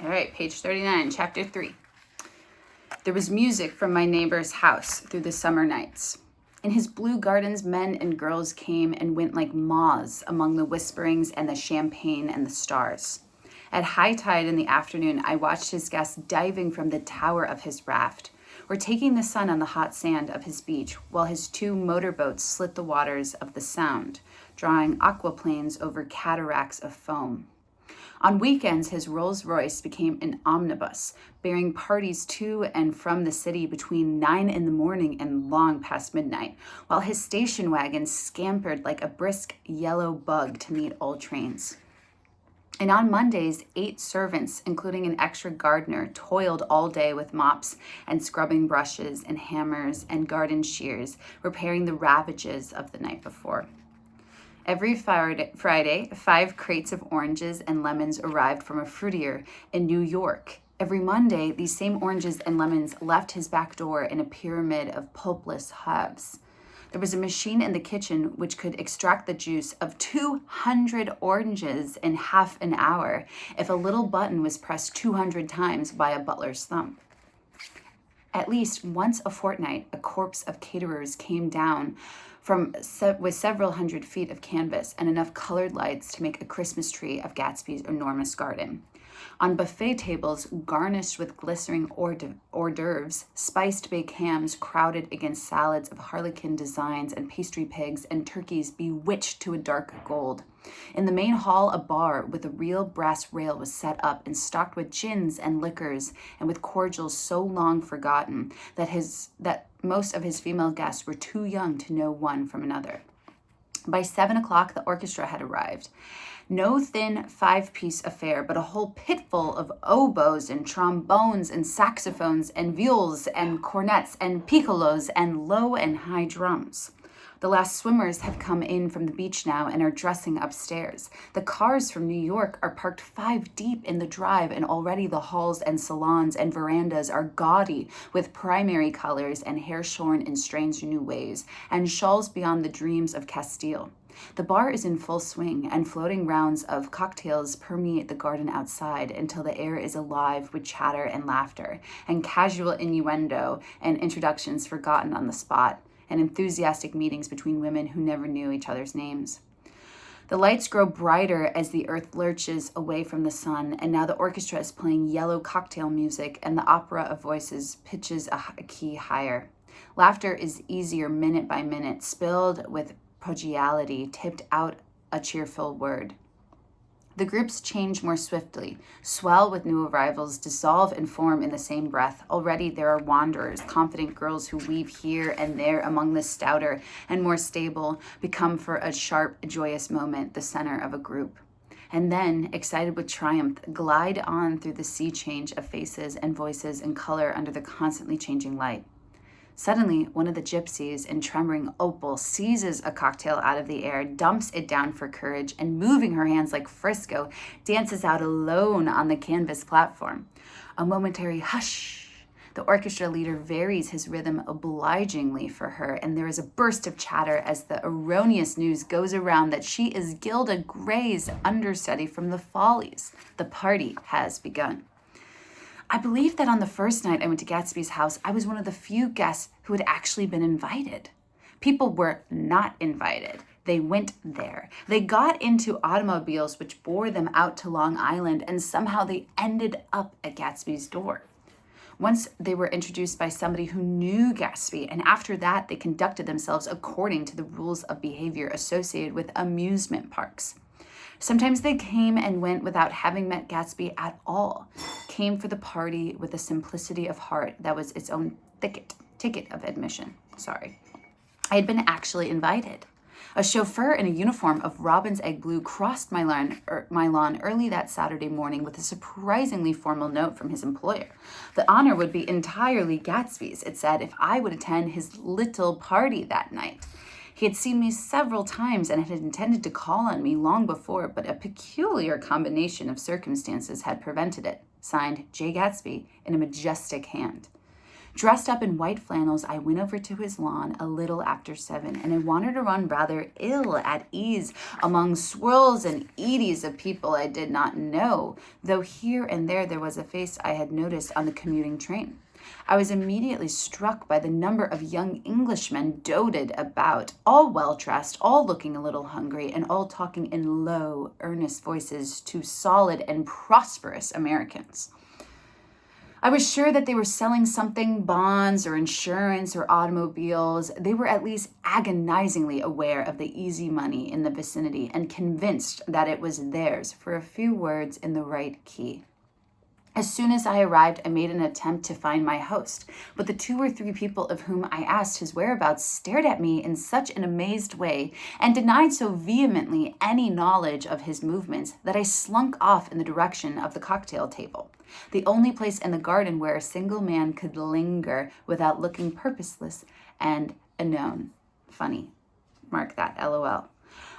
All right, page 39, chapter 3. There was music from my neighbor's house through the summer nights. In his blue gardens, men and girls came and went like moths among the whisperings and the champagne and the stars. At high tide in the afternoon, I watched his guests diving from the tower of his raft, or taking the sun on the hot sand of his beach, while his 2 motorboats slit the waters of the Sound, drawing aquaplanes over cataracts of foam. On weekends, his Rolls-Royce became an omnibus, bearing parties to and from the city between 9 in the morning and long past midnight, while his station wagon scampered like a brisk yellow bug to meet all trains. And on Mondays, 8 servants, including an extra gardener, toiled all day with mops and scrubbing brushes and hammers and garden shears, repairing the ravages of the night before. Every Friday, 5 crates of oranges and lemons arrived from a fruitier in New York. Every Monday, these same oranges and lemons left his back door in a pyramid of pulpless halves. There was a machine in the kitchen which could extract the juice of 200 oranges in half an hour if a little button was pressed 200 times by a butler's thumb. At least once a fortnight, a corps of caterers came down with several hundred feet of canvas and enough colored lights to make a Christmas tree of Gatsby's enormous garden. On buffet tables garnished with glistening hors d'oeuvres, spiced baked hams crowded against salads of harlequin designs and pastry pigs and turkeys bewitched to a dark gold. In the main hall, a bar with a real brass rail was set up and stocked with gins and liquors and with cordials so long forgotten that most of his female guests were too young to know one from another. By 7 o'clock, the orchestra had arrived. No thin 5-piece affair, but a whole pitful of oboes and trombones and saxophones and viols and cornets and piccolos and low and high drums. The last swimmers have come in from the beach now and are dressing upstairs. The cars from New York are parked 5 deep in the drive, and already the halls and salons and verandas are gaudy with primary colors and hair shorn in strange new ways, and shawls beyond the dreams of Castile. The bar is in full swing, and floating rounds of cocktails permeate the garden outside until the air is alive with chatter and laughter, and casual innuendo and introductions forgotten on the spot, and enthusiastic meetings between women who never knew each other's names. The lights grow brighter as the earth lurches away from the sun, and now the orchestra is playing yellow cocktail music, and the opera of voices pitches a key higher. Laughter is easier minute by minute, spilled with prodigality, tipped out a cheerful word. The groups change more swiftly, swell with new arrivals, dissolve and form in the same breath. Already there are wanderers, confident girls who weave here and there among the stouter and more stable, become for a sharp, joyous moment the center of a group. And then, excited with triumph, glide on through the sea change of faces and voices and color under the constantly changing light. Suddenly, one of the gypsies in trembling opal seizes a cocktail out of the air, dumps it down for courage, and moving her hands like Frisco, dances out alone on the canvas platform. A momentary hush. The orchestra leader varies his rhythm obligingly for her, and there is a burst of chatter as the erroneous news goes around that she is Gilda Gray's understudy from the Follies. The party has begun. I believe that on the first night I went to Gatsby's house, I was one of the few guests who had actually been invited. People were not invited. They went there. They got into automobiles which bore them out to Long Island, and somehow they ended up at Gatsby's door. Once they were introduced by somebody who knew Gatsby, and after that they conducted themselves according to the rules of behavior associated with amusement parks. Sometimes they came and went without having met Gatsby at all, came for the party with a simplicity of heart that was its own ticket of admission. I had been actually invited. A chauffeur in a uniform of robin's egg blue crossed my lawn early that Saturday morning with a surprisingly formal note from his employer. The honor would be entirely Gatsby's, it said, if I would attend his little party that night. He had seen me several times and had intended to call on me long before, but a peculiar combination of circumstances had prevented it. Signed, J. Gatsby, in a majestic hand. Dressed up in white flannels, I went over to his lawn a little after 7, and I wandered around rather ill at ease among swirls and eddies of people I did not know, though here and there was a face I had noticed on the commuting train. I was immediately struck by the number of young Englishmen dotted about, all well-dressed, all looking a little hungry, and all talking in low, earnest voices to solid and prosperous Americans. I was sure that they were selling something, bonds or insurance or automobiles. They were at least agonizingly aware of the easy money in the vicinity and convinced that it was theirs for a few words in the right key. As soon as I arrived, I made an attempt to find my host, but the 2 or 3 people of whom I asked his whereabouts stared at me in such an amazed way and denied so vehemently any knowledge of his movements that I slunk off in the direction of the cocktail table, the only place in the garden where a single man could linger without looking purposeless and unknown. Funny. Mark that, LOL.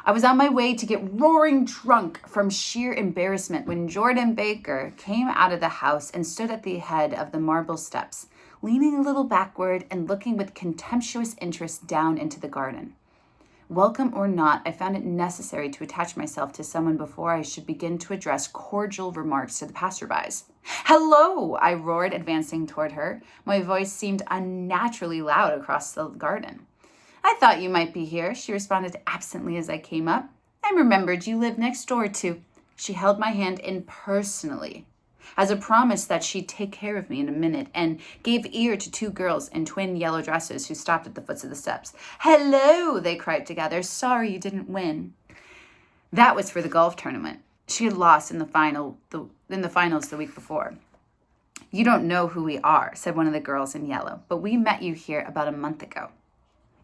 I was on my way to get roaring drunk from sheer embarrassment when Jordan Baker came out of the house and stood at the head of the marble steps, leaning a little backward and looking with contemptuous interest down into the garden. Welcome or not, I found it necessary to attach myself to someone before I should begin to address cordial remarks to the passerbys. "Hello!" I roared, advancing toward her. My voice seemed unnaturally loud across the garden. "I thought you might be here," she responded absently as I came up. "I remembered you live next door to—" She held my hand impersonally, as a promise that she'd take care of me in a minute, and gave ear to 2 girls in twin yellow dresses who stopped at the foot of the steps. "Hello!" they cried together. "Sorry you didn't win." That was for the golf tournament. She had lost in the finals the week before. "You don't know who we are," said one of the girls in yellow, "but we met you here about a month ago."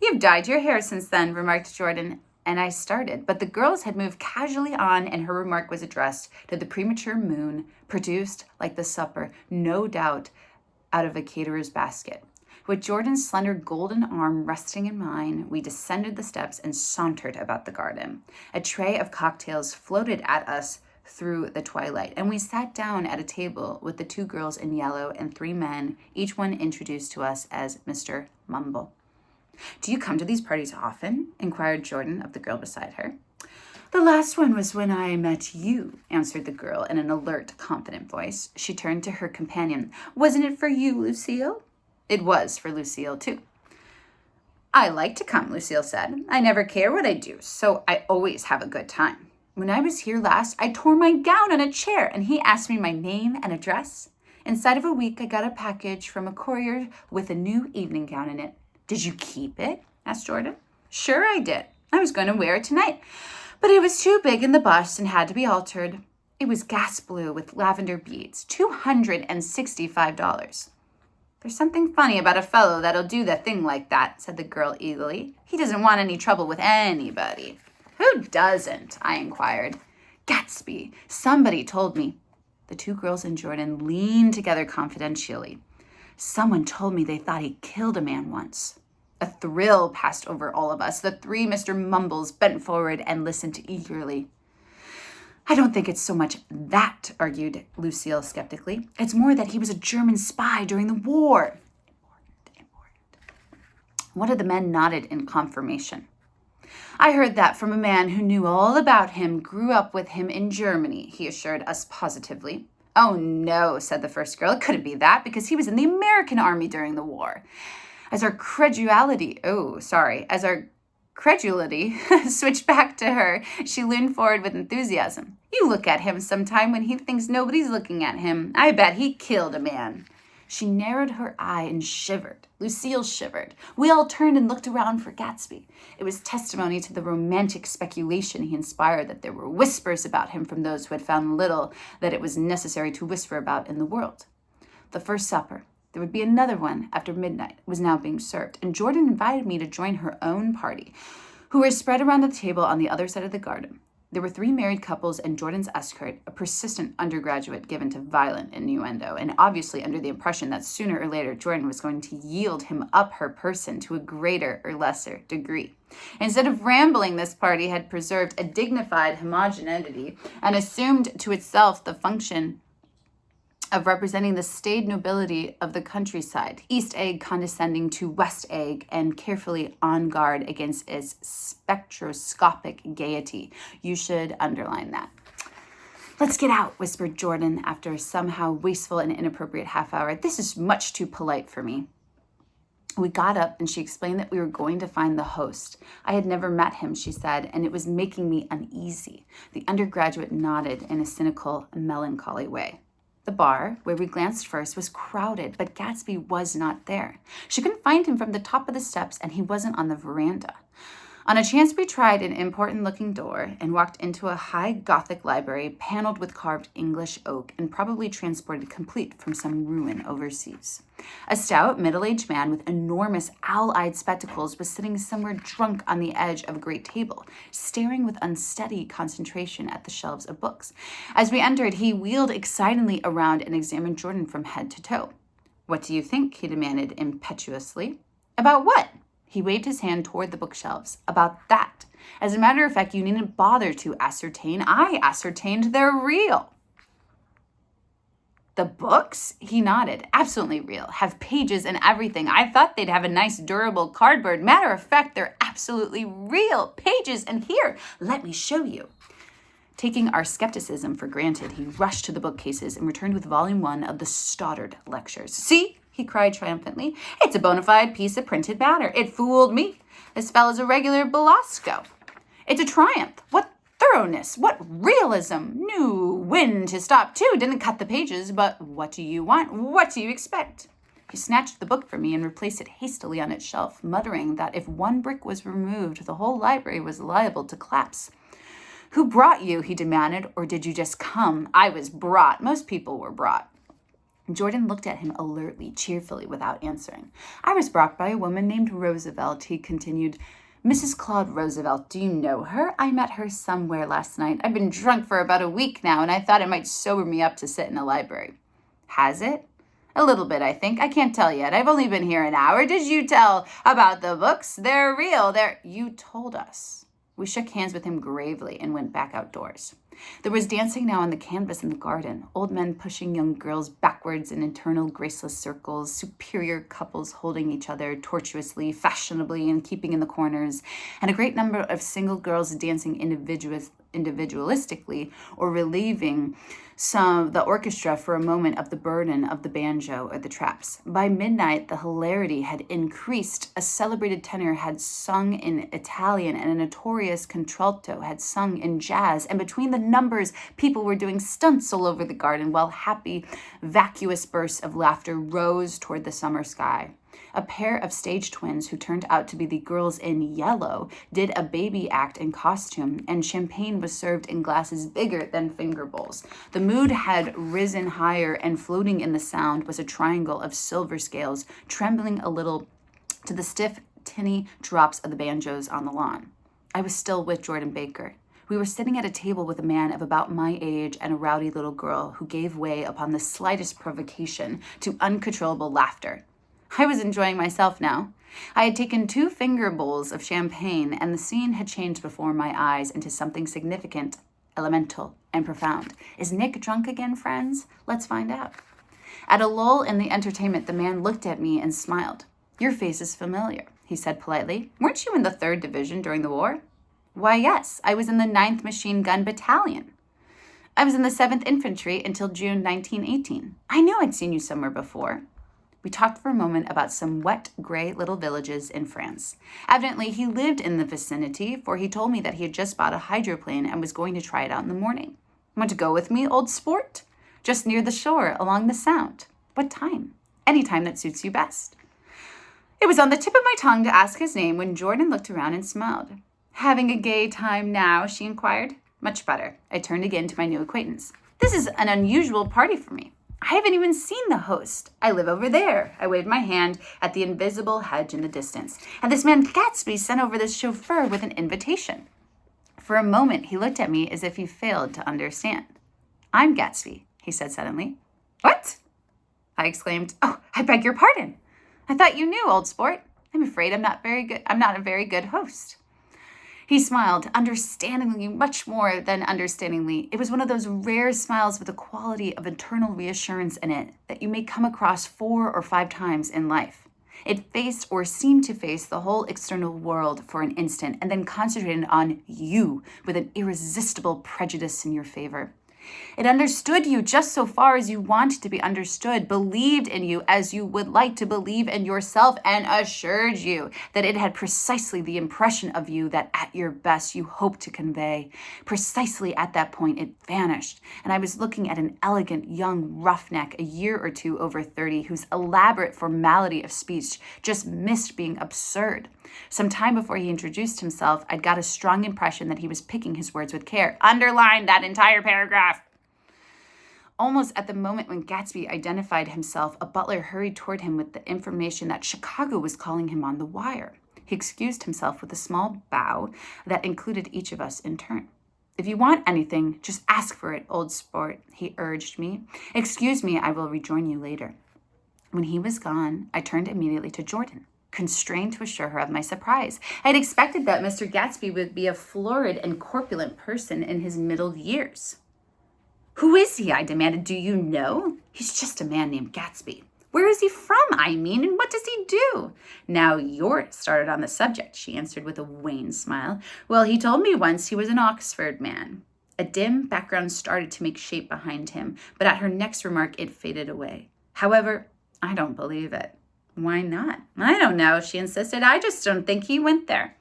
"You've dyed your hair since then," remarked Jordan, and I started, but the girls had moved casually on, and her remark was addressed to the premature moon, produced, like the supper, no doubt, out of a caterer's basket. With Jordan's slender golden arm resting in mine, we descended the steps and sauntered about the garden. A tray of cocktails floated at us through the twilight, and we sat down at a table with the 2 girls in yellow and 3 men, each one introduced to us as Mr. Mumble. "Do you come to these parties often?" inquired Jordan of the girl beside her. "The last one was when I met you," answered the girl in an alert, confident voice. She turned to her companion. "Wasn't it for you, Lucille?" It was for Lucille, too. "I like to come," Lucille said. "I never care what I do, so I always have a good time. When I was here last, I tore my gown on a chair, and he asked me my name and address. Inside of a week, I got a package from a courier with a new evening gown in it." "Did you keep it?" asked Jordan. "Sure I did. I was going to wear it tonight, but it was too big in the bust and had to be altered. It was gas blue with lavender beads, $265. "There's something funny about a fellow that'll do the thing like that," said the girl eagerly. "He doesn't want any trouble with anybody." "Who doesn't?" I inquired. "Gatsby. Somebody told me." The 2 girls and Jordan leaned together confidentially. "Someone told me they thought he killed a man once." A thrill passed over all of us. The 3 Mr. Mumbles bent forward and listened eagerly. "I don't think it's so much that," argued Lucille skeptically. "It's more that he was a German spy during the war." Important. One of the men nodded in confirmation. "I heard that from a man who knew all about him, grew up with him in Germany," he assured us positively. "Oh, no," said the first girl. "It couldn't be that, because he was in the American army during the war." As our credulity switched back to her, she leaned forward with enthusiasm. "You look at him sometime when he thinks nobody's looking at him. I bet he killed a man." She narrowed her eye and shivered. Lucille shivered. We all turned and looked around for Gatsby. It was testimony to the romantic speculation he inspired that there were whispers about him from those who had found little that it was necessary to whisper about in the world. The first supper, there would be another one after midnight, was now being served, and Jordan invited me to join her own party, who were spread around the table on the other side of the garden. There were 3 married couples and Jordan's escort, a persistent undergraduate given to violent innuendo, and obviously under the impression that sooner or later Jordan was going to yield him up her person to a greater or lesser degree. Instead of rambling, this party had preserved a dignified homogeneity and assumed to itself the function of representing the staid nobility of the countryside, East Egg condescending to West Egg and carefully on guard against its spectroscopic gaiety. You should underline that. Let's get out, whispered Jordan after a somehow wasteful and inappropriate half hour. This is much too polite for me. We got up and she explained that we were going to find the host. I had never met him, she said, and it was making me uneasy. The undergraduate nodded in a cynical, melancholy way. The bar, where we glanced first, was crowded, but Gatsby was not there. She couldn't find him from the top of the steps, and he wasn't on the veranda. On a chance, we tried an important-looking door and walked into a high Gothic library paneled with carved English oak and probably transported complete from some ruin overseas. A stout, middle-aged man with enormous owl-eyed spectacles was sitting somewhere drunk on the edge of a great table, staring with unsteady concentration at the shelves of books. As we entered, he wheeled excitedly around and examined Jordan from head to toe. "What do you think?" he demanded impetuously. "About what?" He waved his hand toward the bookshelves. "About that. As a matter of fact, you needn't bother to ascertain. I ascertained they're real." "The books?" He nodded. "Absolutely real. Have pages and everything. I thought they'd have a nice durable cardboard. Matter of fact, they're absolutely real. Pages, and here, let me show you." Taking our skepticism for granted, he rushed to the bookcases and returned with volume 1 of the Stoddard Lectures. "See?" he cried triumphantly. "It's a bona fide piece of printed matter. It fooled me. This fellow's a regular Belasco. It's a triumph. What thoroughness, what realism. Knew when to stop, too. Didn't cut the pages, but what do you want? What do you expect?" He snatched the book from me and replaced it hastily on its shelf, muttering that if one brick was removed, the whole library was liable to collapse. "Who brought you?" he demanded, "or did you just come?" "I was brought. Most people were brought." Jordan looked at him alertly, cheerfully, without answering. "I was brought by a woman named Roosevelt," he continued. "Mrs. Claude Roosevelt. Do you know her? I met her somewhere last night. I've been drunk for about a week now, and I thought it might sober me up to sit in a library." "Has it?" "A little bit, I think. I can't tell yet. I've only been here an hour. Did you tell about the books? They're real. You told us." We shook hands with him gravely and went back outdoors. There was dancing now on the canvas in the garden, old men pushing young girls backwards in eternal graceless circles, superior couples holding each other tortuously, fashionably, and keeping in the corners, and a great number of single girls dancing individualistically or relieving the orchestra for a moment of the burden of the banjo or the traps. By midnight, the hilarity had increased. A celebrated tenor had sung in Italian, and a notorious contralto had sung in jazz, and between the numbers, people were doing stunts all over the garden, while happy, vacuous bursts of laughter rose toward the summer sky. A pair of stage twins who turned out to be the girls in yellow did a baby act in costume, and champagne was served in glasses bigger than finger bowls. The mood had risen higher, and floating in the sound was a triangle of silver scales, trembling a little to the stiff, tinny drops of the banjos on the lawn. I was still with Jordan Baker. We were sitting at a table with a man of about my age and a rowdy little girl who gave way upon the slightest provocation to uncontrollable laughter. I was enjoying myself now. I had taken 2 finger bowls of champagne, and the scene had changed before my eyes into something significant, elemental, and profound. Is Nick drunk again, friends? Let's find out. At a lull in the entertainment, the man looked at me and smiled. "Your face is familiar," he said politely. "Weren't you in the 3rd Division during the war?" "Why, yes. I was in the 9th Machine Gun Battalion. I was in the 7th Infantry until June 1918. I knew I'd seen you somewhere before." We talked for a moment about some wet, gray little villages in France. Evidently, he lived in the vicinity, for he told me that he had just bought a hydroplane and was going to try it out in the morning. "Want to go with me, old sport?" "Just near the shore, along the Sound." "What time?" "Any time that suits you best." It was on the tip of my tongue to ask his name when Jordan looked around and smiled. "Having a gay time now?" she inquired. "Much better." I turned again to my new acquaintance. "This is an unusual party for me. I haven't even seen the host. I live over there." I waved my hand at the invisible hedge in the distance. "And this man Gatsby sent over this chauffeur with an invitation." For a moment, he looked at me as if he failed to understand. "I'm Gatsby," he said suddenly. "What?" I exclaimed. "Oh, I beg your pardon. I thought you knew, old sport. I'm afraid I'm not a very good host." He smiled, understandingly, much more than understandingly. It was one of those rare smiles with a quality of internal reassurance in it that you may come across 4 or 5 times in life. It faced or seemed to face the whole external world for an instant and then concentrated on you with an irresistible prejudice in your favor. It understood you just so far as you wanted to be understood, believed in you as you would like to believe in yourself, and assured you that it had precisely the impression of you that at your best you hoped to convey. Precisely at that point it vanished, and I was looking at an elegant young roughneck a year or two over 30 whose elaborate formality of speech just missed being absurd. Some time before he introduced himself, I'd got a strong impression that he was picking his words with care. Underline that entire paragraph. Almost at the moment when Gatsby identified himself, a butler hurried toward him with the information that Chicago was calling him on the wire. He excused himself with a small bow that included each of us in turn. If you want anything, just ask for it, old sport, he urged me. Excuse me, I will rejoin you later. When he was gone, I turned immediately to Jordan, constrained to assure her of my surprise. I had expected that Mr. Gatsby would be a florid and corpulent person in his middle years. Who is he? I demanded. Do you know? He's just a man named Gatsby. Where is he from, I mean, and what does he do? Now you're started on the subject, she answered with a wan smile. Well, he told me once he was an Oxford man. A dim background started to make shape behind him, but at her next remark it faded away. However, I don't believe it. Why not? I don't know, she insisted. I just don't think he went there.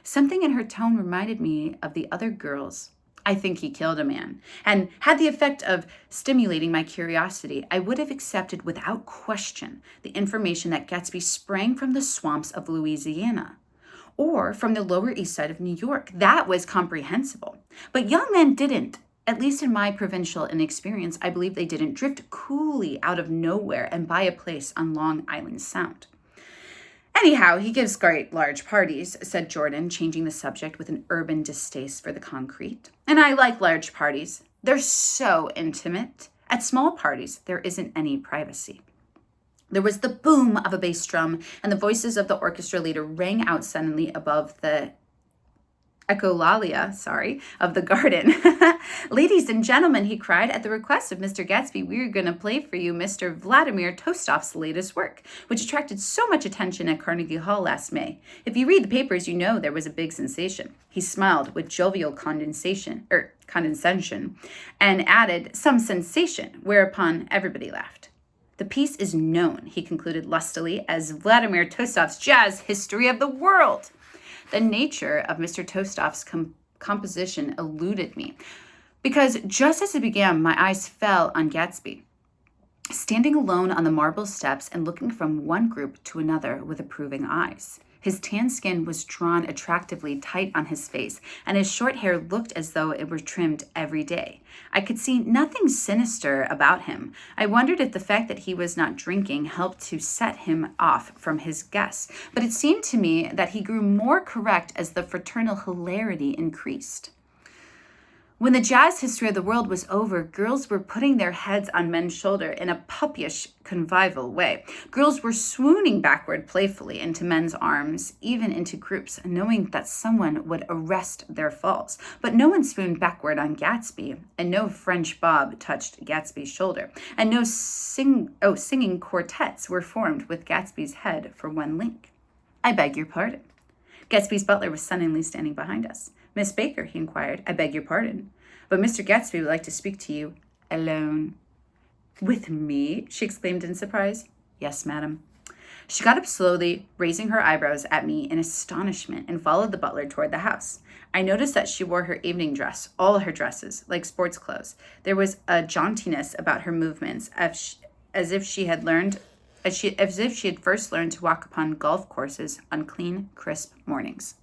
Something in her tone reminded me of the other girls. I think he killed a man, and had the effect of stimulating my curiosity. I would have accepted without question the information that Gatsby sprang from the swamps of Louisiana or from the Lower East Side of New York. That was comprehensible. But young men didn't. At least in my provincial inexperience, I believe they didn't drift coolly out of nowhere and buy a place on Long Island Sound. Anyhow, he gives great large parties, said Jordan, changing the subject with an urban distaste for the concrete. And I like large parties. They're so intimate. At small parties, there isn't any privacy. There was the boom of a bass drum, and the voices of the orchestra leader rang out suddenly above the echolalia, of the garden. Ladies and gentlemen, he cried, at the request of Mr. Gatsby, we are going to play for you Mr. Vladimir Tostoff's latest work, which attracted so much attention at Carnegie Hall last May. If you read the papers, you know there was a big sensation. He smiled with jovial condescension, and added, some sensation, whereupon everybody laughed. The piece is known, he concluded lustily, as Vladimir Tostoff's Jazz History of the World. The nature of Mr. Tostoff's composition eluded me, because just as it began, my eyes fell on Gatsby, standing alone on the marble steps and looking from one group to another with approving eyes. His tan skin was drawn attractively tight on his face, and his short hair looked as though it were trimmed every day. I could see nothing sinister about him. I wondered if the fact that he was not drinking helped to set him off from his guests, but it seemed to me that he grew more correct as the fraternal hilarity increased. When the Jazz History of the World was over, girls were putting their heads on men's shoulder in a puppyish, convivial way. Girls were swooning backward playfully into men's arms, even into groups, knowing that someone would arrest their falls. But no one swooned backward on Gatsby, and no French bob touched Gatsby's shoulder, and no singing quartets were formed with Gatsby's head for one link. I beg your pardon. Gatsby's butler was suddenly standing behind us. Miss Baker, he inquired, I beg your pardon, but Mr. Gatsby would like to speak to you alone. With me? She exclaimed in surprise. Yes, madam. She got up slowly, raising her eyebrows at me in astonishment, and followed the butler toward the house. I noticed that she wore her evening dress, all her dresses, like sports clothes. There was a jauntiness about her movements, as if she had first learned to walk upon golf courses on clean, crisp mornings.